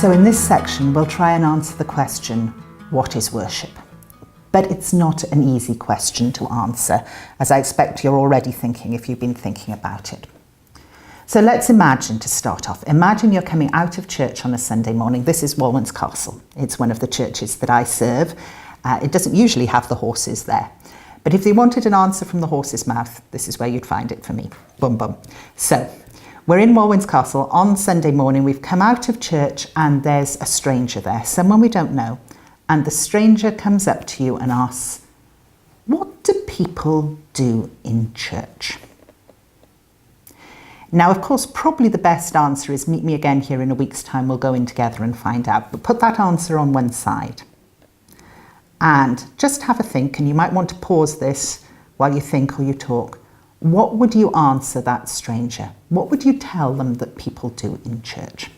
So in this section, we'll try and answer the question, what is worship? But it's not an easy question to answer, as I expect you're already thinking if you've been thinking about it. So let's imagine, to start off, imagine you're coming out of church on a Sunday morning. This is Walwyn's Castle. It's one of the churches that I serve. It doesn't usually have the horses there. But if you wanted an answer from the horse's mouth, this is where you'd find it for me. Boom, boom. So we're in Walwyn's Castle on Sunday morning. We've come out of church and there's a stranger there, someone we don't know. And the stranger comes up to you and asks, what do people do in church? Now, of course, probably the best answer is meet me again here in a week's time. We'll go in together and find out. But put that answer on one side. And just have a think, and you might want to pause this while you think or you talk. What would you answer that stranger? What would you tell them that people do in church?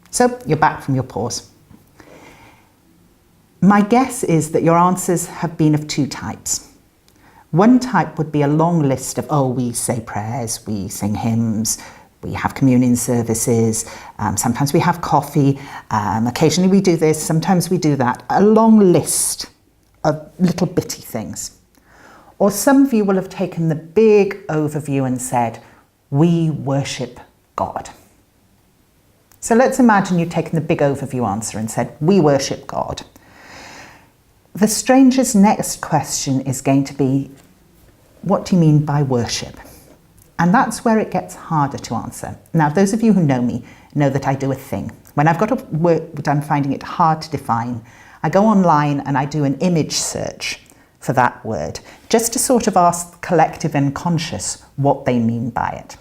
So you're back from your pause. My guess is that your answers have been of two types. One type would be a long list of, we say prayers, we sing hymns, we have communion services, sometimes we have coffee, occasionally we do this, sometimes we do that. A long list of little bitty things. Or some of you will have taken the big overview and said, we worship God. So let's imagine you've taken the big overview answer and said, we worship God. The stranger's next question is going to be, what do you mean by worship? And that's where it gets harder to answer. Now, those of you who know me know that I do a thing. When I've got a word that I'm finding it hard to define, I go online and I do an image search for that word, just to sort of ask the collective unconscious what they mean by it.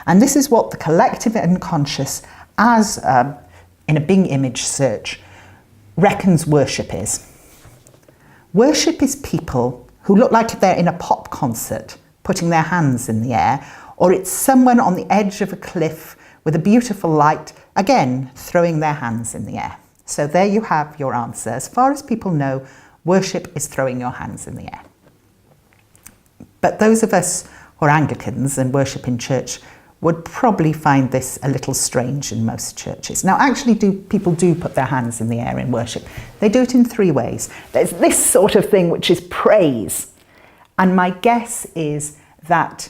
And this is what the collective unconscious, as in a Bing image search, reckons worship is. Worship is people who look like they're in a pop concert, putting their hands in the air, or it's someone on the edge of a cliff with a beautiful light, again, throwing their hands in the air. So there you have your answer. As far as people know, worship is throwing your hands in the air. But those of us who are Anglicans and worship in church would probably find this a little strange in most churches. Now, actually, people do put their hands in the air in worship. They do it in three ways. There's this sort of thing, which is praise. And my guess is that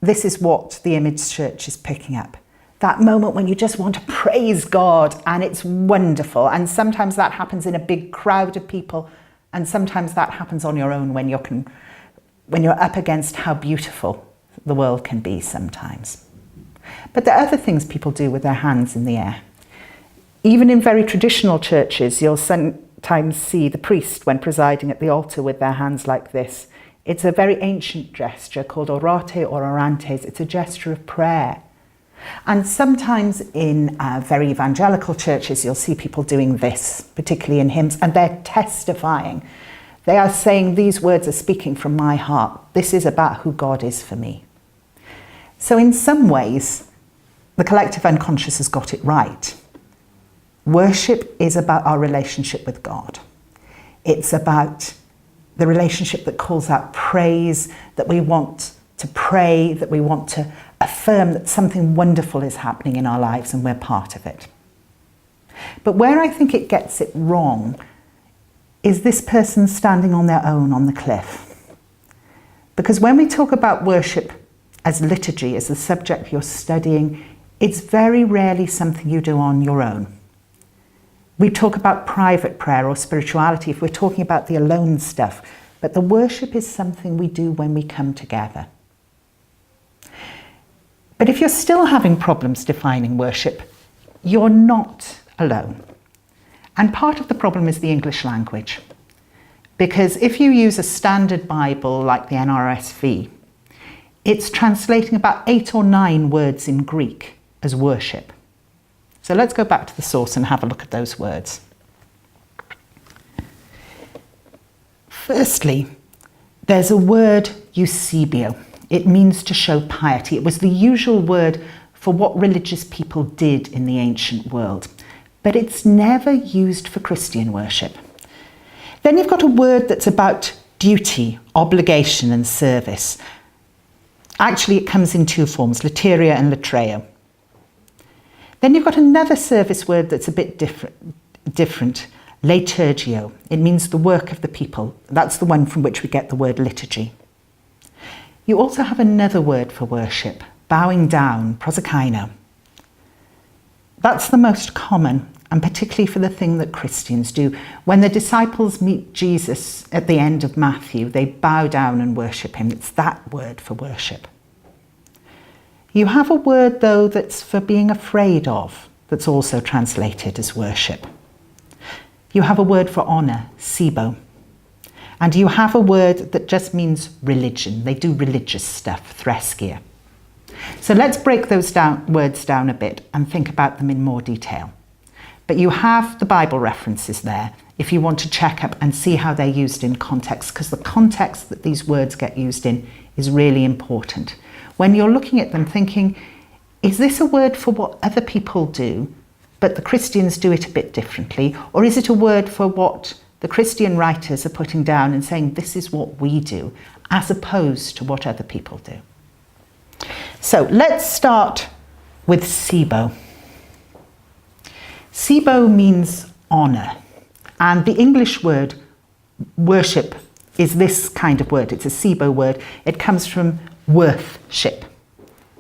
this is what the image church is picking up. That moment when you just want to praise God and it's wonderful. And sometimes that happens in a big crowd of people. And sometimes that happens on your own when you're up against how beautiful the world can be sometimes. But there are other things people do with their hands in the air. Even in very traditional churches, you'll sometimes see the priest, when presiding at the altar, with their hands like this. It's a very ancient gesture called orate or orantes. It's a gesture of prayer. And sometimes in very evangelical churches, you'll see people doing this, particularly in hymns, and they're testifying. They are saying, these words are speaking from my heart. This is about who God is for me. So in some ways, the collective unconscious has got it right. Worship is about our relationship with God. It's about the relationship that calls out praise, that we want to pray, that we want to affirm that something wonderful is happening in our lives and we're part of it. But where I think it gets it wrong is this person standing on their own on the cliff. Because when we talk about worship as liturgy, as the subject you're studying, it's very rarely something you do on your own. We talk about private prayer or spirituality if we're talking about the alone stuff, but the worship is something we do when we come together. But if you're still having problems defining worship, you're not alone. And part of the problem is the English language. Because if you use a standard Bible like the NRSV, it's translating about 8 or 9 words in Greek as worship. So let's go back to the source and have a look at those words. Firstly, there's a word eusebio. It means to show piety. It was the usual word for what religious people did in the ancient world, but it's never used for Christian worship. Then you've got a word that's about duty, obligation and service. Actually, it comes in two forms, lateria and latreo. Then you've got another service word that's a bit different, liturgio. It means the work of the people. That's the one from which we get the word liturgy. You also have another word for worship, bowing down, prosokino. That's the most common, and particularly for the thing that Christians do. When the disciples meet Jesus at the end of Matthew, they bow down and worship him. It's that word for worship. You have a word, though, that's for being afraid of, that's also translated as worship. You have a word for honour, sibo. And you have a word that just means religion. They do religious stuff, threskia. So let's break those words down a bit and think about them in more detail. But you have the Bible references there if you want to check up and see how they're used in context, because the context that these words get used in is really important. When you're looking at them thinking, is this a word for what other people do, but the Christians do it a bit differently? Or is it a word for what the Christian writers are putting down and saying, this is what we do, as opposed to what other people do? So let's start with sibo. Sibo means honour, and the English word worship is this kind of word. It's a sibo word. It comes from worthship.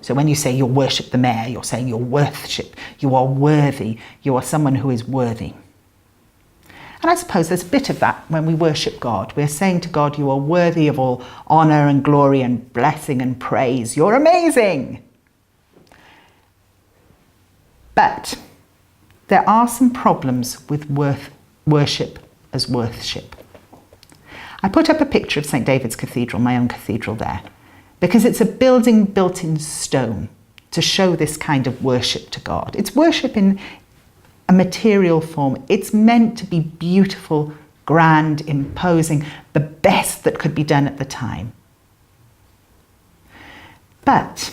So when you say you worship the mayor, you're saying you're worthship. You are worthy. You are someone who is worthy. And I suppose there's a bit of that when we worship God. We're saying to God, you are worthy of all honour and glory and blessing and praise. You're amazing. But there are some problems with worship as worship. I put up a picture of St. David's Cathedral, my own cathedral there, because it's a building built in stone to show this kind of worship to God. It's worship in a material form. It's meant to be beautiful, grand, imposing, the best that could be done at the time. But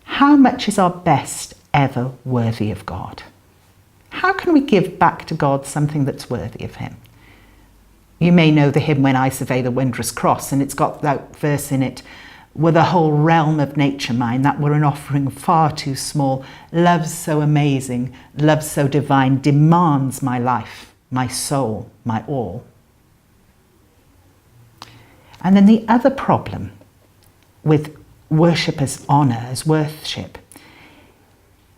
how much is our best ever worthy of God? How can we give back to God something that's worthy of him? You may know the hymn When I Survey the Wondrous Cross, and it's got that verse in it, were the whole realm of nature mine, that were an offering far too small. Love so amazing, love so divine, demands my life, my soul, my all. And then the other problem with worship as honour, as worship,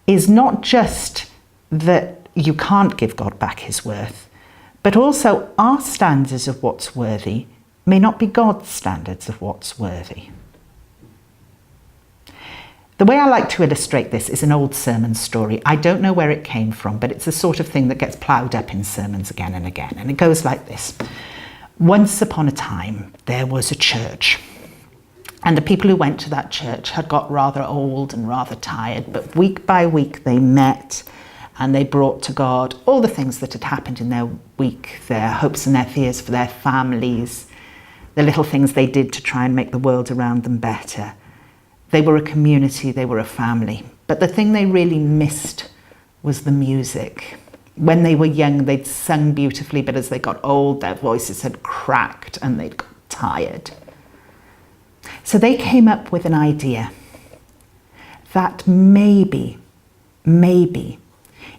is not just that you can't give God back his worth, but also our standards of what's worthy may not be God's standards of what's worthy. The way I like to illustrate this is an old sermon story. I don't know where it came from, but it's the sort of thing that gets ploughed up in sermons again and again. And it goes like this. Once upon a time, there was a church. And the people who went to that church had got rather old and rather tired, but week by week they met and they brought to God all the things that had happened in their week, their hopes and their fears for their families, the little things they did to try and make the world around them better. They were a community, they were a family. But the thing they really missed was the music. When they were young, they'd sung beautifully, but as they got old, their voices had cracked and they'd got tired. So they came up with an idea that maybe,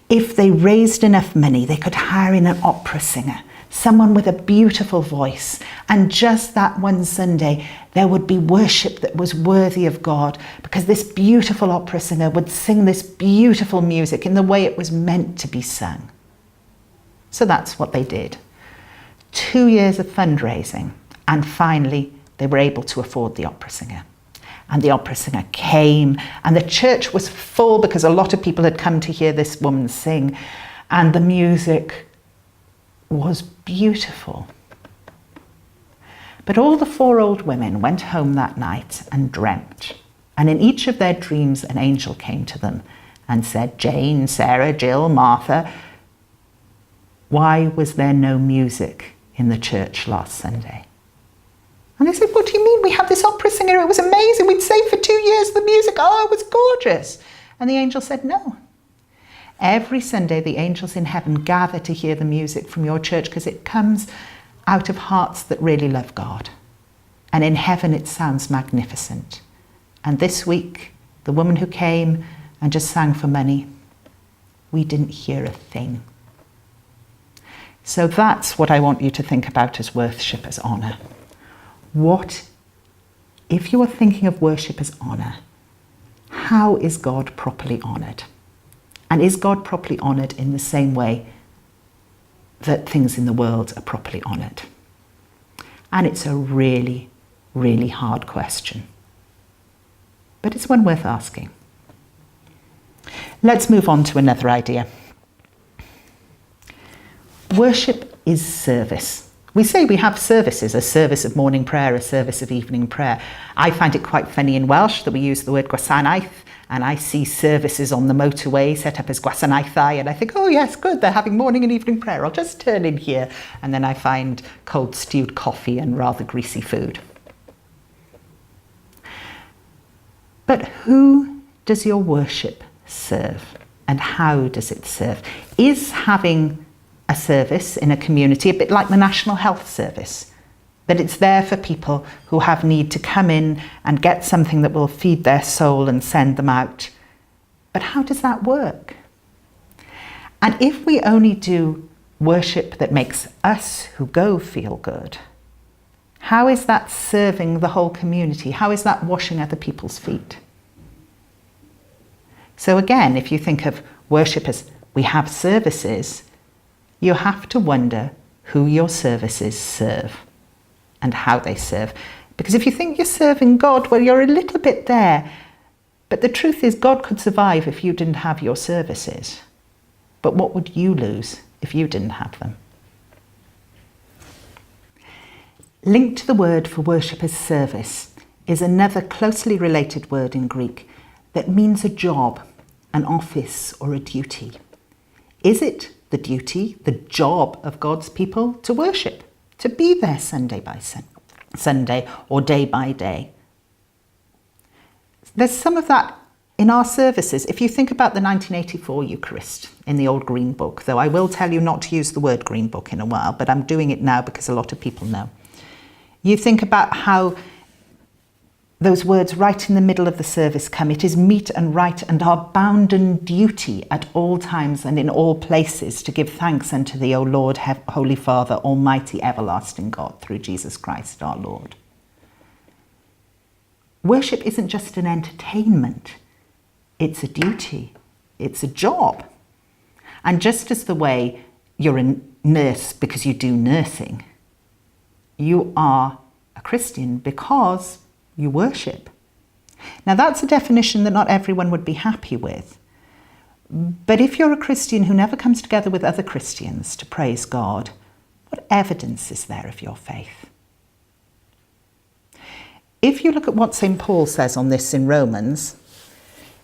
if they raised enough money, they could hire in an opera singer, someone with a beautiful voice, and just that one Sunday there would be worship that was worthy of God, because this beautiful opera singer would sing this beautiful music in the way it was meant to be sung. So that's what they did. 2 years of fundraising, and finally they were able to afford the opera singer. And the opera singer came, and the church was full because a lot of people had come to hear this woman sing, and the music was beautiful. But all the 4 old women went home that night and dreamt, and in each of their dreams an angel came to them and said, Jane, Sarah, Jill, Martha, why was there no music in the church last Sunday? And they said, what do you mean? We had this opera singer, it was amazing, we'd saved for 2 years the music, oh, it was gorgeous. And the angel said, no. Every Sunday, the angels in heaven gather to hear the music from your church because it comes out of hearts that really love God. And in heaven, it sounds magnificent. And this week, the woman who came and just sang for money, we didn't hear a thing. So that's what I want you to think about as worship as honour. What, if you are thinking of worship as honour, how is God properly honoured? And is God properly honoured in the same way that things in the world are properly honoured? And it's a really, really hard question. But it's one worth asking. Let's move on to another idea. Worship is service. We say we have services, a service of morning prayer, a service of evening prayer. I find it quite funny in Welsh that we use the word gwasanaeth, and I see services on the motorway set up as gwasanaethau, and I think, oh yes, good, they're having morning and evening prayer. I'll just turn in here. And then I find cold stewed coffee and rather greasy food. But who does your worship serve? And how does it serve? Is having a service in a community a bit like the National Health Service? That it's there for people who have need to come in and get something that will feed their soul and send them out. But how does that work? And if we only do worship that makes us who go feel good, how is that serving the whole community? How is that washing other people's feet? So again, if you think of worship as we have services, you have to wonder who your services serve and how they serve. Because if you think you're serving God, well, you're a little bit there. But the truth is, God could survive if you didn't have your services. But what would you lose if you didn't have them? Linked to the word for worship as service is another closely related word in Greek that means a job, an office, or a duty. Is it the duty, the job of God's people to worship, to be there Sunday by Sunday or day by day? There's some of that in our services. If you think about the 1984 Eucharist in the old Green Book, though I will tell you not to use the word Green Book in a while, but I'm doing it now because a lot of people know. You think about how those words right in the middle of the service come. It is meet and right and our bounden duty at all times and in all places to give thanks unto thee, O Lord, Holy Father, Almighty, everlasting God, through Jesus Christ our Lord. Worship isn't just an entertainment. It's a duty. It's a job. And just as the way you're a nurse because you do nursing, you are a Christian because you worship. Now that's a definition that not everyone would be happy with. But if you're a Christian who never comes together with other Christians to praise God, what evidence is there of your faith? If you look at what St. Paul says on this in Romans,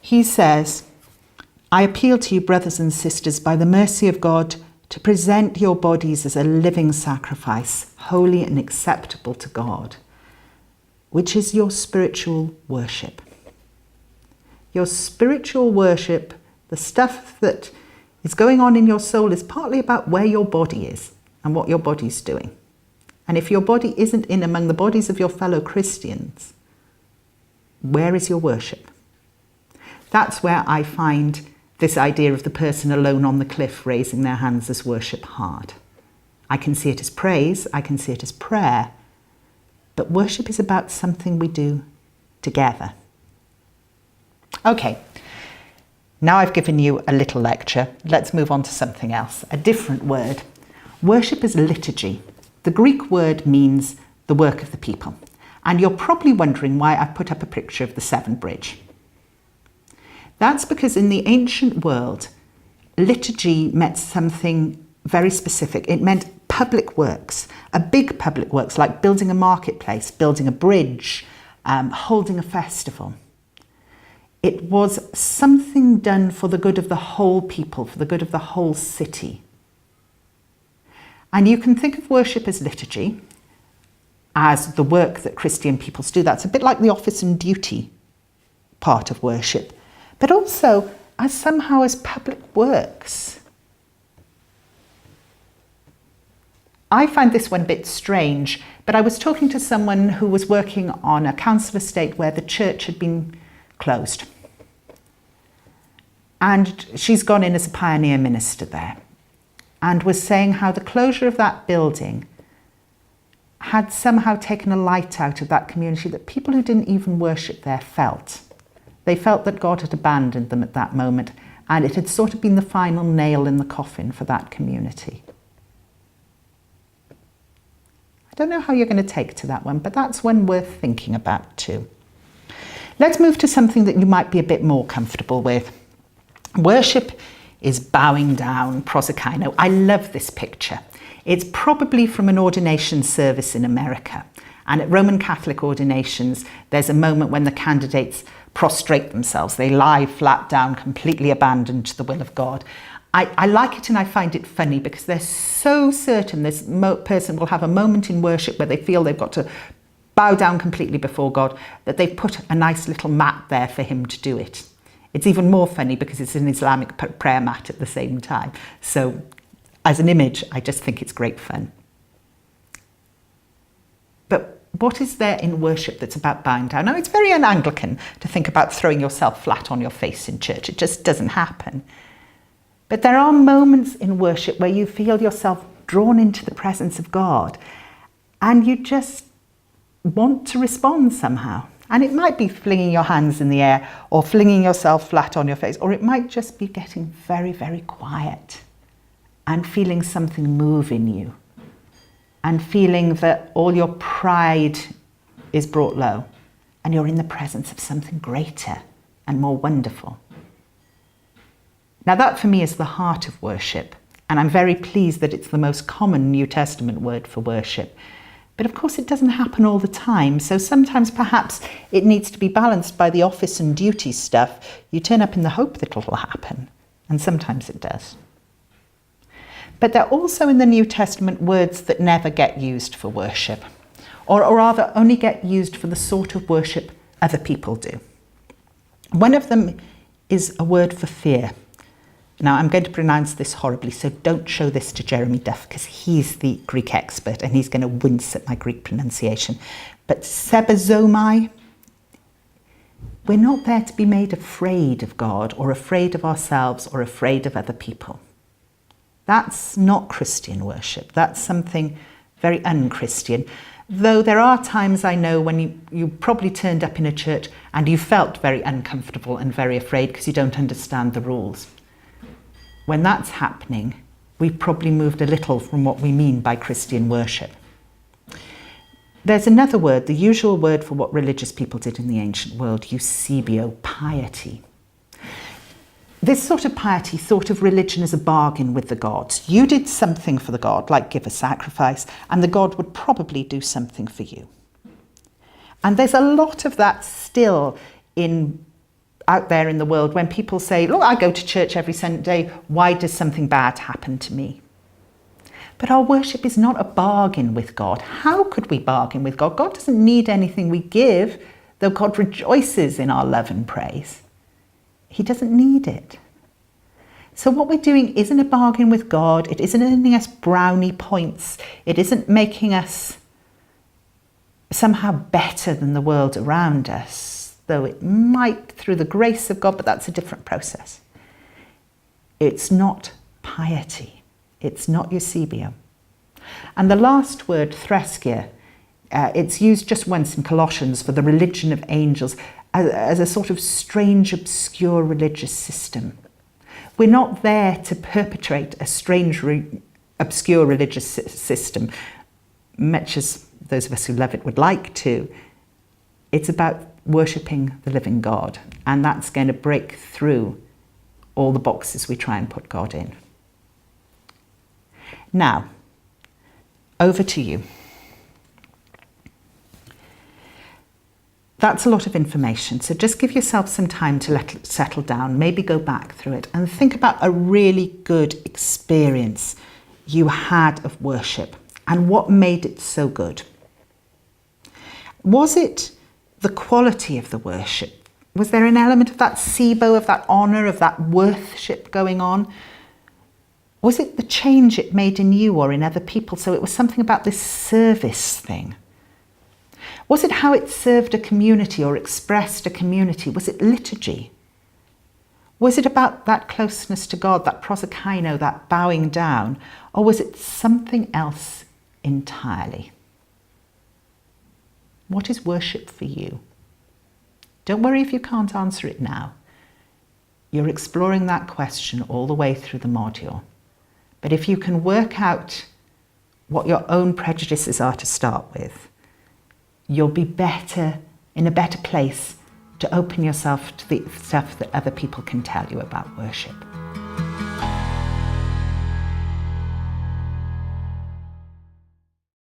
he says, I appeal to you, brothers and sisters, by the mercy of God, to present your bodies as a living sacrifice, holy and acceptable to God, which is your spiritual worship. Your spiritual worship, the stuff that is going on in your soul, is partly about where your body is and what your body's doing. And if your body isn't in among the bodies of your fellow Christians, where is your worship? That's where I find this idea of the person alone on the cliff raising their hands as worship hard. I can see it as praise, I can see it as prayer, but worship is about something we do together. Okay, now I've given you a little lecture. Let's move on to something else, a different word. Worship is liturgy. The Greek word means the work of the people. And you're probably wondering why I put up a picture of the Severn Bridge. That's because in the ancient world, liturgy meant something very specific. It meant public works, a big public works like building a marketplace, building a bridge, holding a festival. It was something done for the good of the whole people, for the good of the whole city. And you can think of worship as liturgy, as the work that Christian peoples do. That's a bit like the office and duty part of worship, but also as somehow as public works. I find this one a bit strange, but I was talking to someone who was working on a council estate where the church had been closed. And she's gone in as a pioneer minister there, and was saying how the closure of that building had somehow taken a light out of that community that people who didn't even worship there felt. They felt that God had abandoned them at that moment, and it had sort of been the final nail in the coffin for that community. I don't know how you're going to take to that one, but that's one worth thinking about too. Let's move to something that you might be a bit more comfortable with. Worship is bowing down, prosokino. I love this picture. It's probably from an ordination service in America. And at Roman Catholic ordinations, there's a moment when the candidates prostrate themselves. They lie flat down, completely abandoned to the will of God. I like it and I find it funny because they're so certain this person will have a moment in worship where they feel they've got to bow down completely before God, that they've put a nice little mat there for him to do it. It's even more funny because it's an Islamic prayer mat at the same time. So as an image, I just think it's great fun. But what is there in worship that's about bowing down? Now, it's very un-Anglican to think about throwing yourself flat on your face in church. It just doesn't happen. But there are moments in worship where you feel yourself drawn into the presence of God and you just want to respond somehow. And it might be flinging your hands in the air or flinging yourself flat on your face, or it might just be getting very, very quiet and feeling something move in you and feeling that all your pride is brought low and you're in the presence of something greater and more wonderful. Now that for me is the heart of worship, and I'm very pleased that it's the most common New Testament word for worship. But of course it doesn't happen all the time, so sometimes perhaps it needs to be balanced by the office and duty stuff. You turn up in the hope that it'll happen, and sometimes it does. But there are also in the New Testament words that never get used for worship, or rather only get used for the sort of worship other people do. One of them is a word for fear. Now, I'm going to pronounce this horribly, so don't show this to Jeremy Duff because he's the Greek expert and he's going to wince at my Greek pronunciation. But sebazomai, we're not there to be made afraid of God or afraid of ourselves or afraid of other people. That's not Christian worship. That's something very un-Christian. Though there are times I know when you probably turned up in a church and you felt very uncomfortable and very afraid because you don't understand the rules. When that's happening, we've probably moved a little from what we mean by Christian worship. There's another word, the usual word for what religious people did in the ancient world, eusebio, piety. This sort of piety thought of religion as a bargain with the gods. You did something for the god, like give a sacrifice, and the god would probably do something for you. And there's a lot of that still out there in the world when people say, look, I go to church every Sunday, why does something bad happen to me? But our worship is not a bargain with God. How could we bargain with God? God doesn't need anything we give, though God rejoices in our love and praise. He doesn't need it. So what we're doing isn't a bargain with God. It isn't earning us brownie points. It isn't making us somehow better than the world around us, though it might through the grace of God, but that's a different process. It's not piety. It's not eusebio. And the last word, threskia, it's used just once in Colossians for the religion of angels as a sort of strange, obscure religious system. We're not there to perpetrate a strange, obscure religious system, much as those of us who love it would like to. It's about worshipping the living God, and that's going to break through all the boxes we try and put God in. Now, over to you. That's a lot of information, so just give yourself some time to let it settle down, maybe go back through it and think about a really good experience you had of worship and what made it so good. Was it the quality of the worship Was there an element of that SIBO, of that honour, of that worship going on? Was it the change it made in you or in other people? So it was something about this service thing. Was it how it served a community or expressed a community? Was it liturgy? Was it about that closeness to God, that prosokino, that bowing down? Or was it something else entirely? What is worship for you? Don't worry if you can't answer it now. You're exploring that question all the way through the module. But if you can work out what your own prejudices are to start with, you'll be in a better place to open yourself to the stuff that other people can tell you about worship.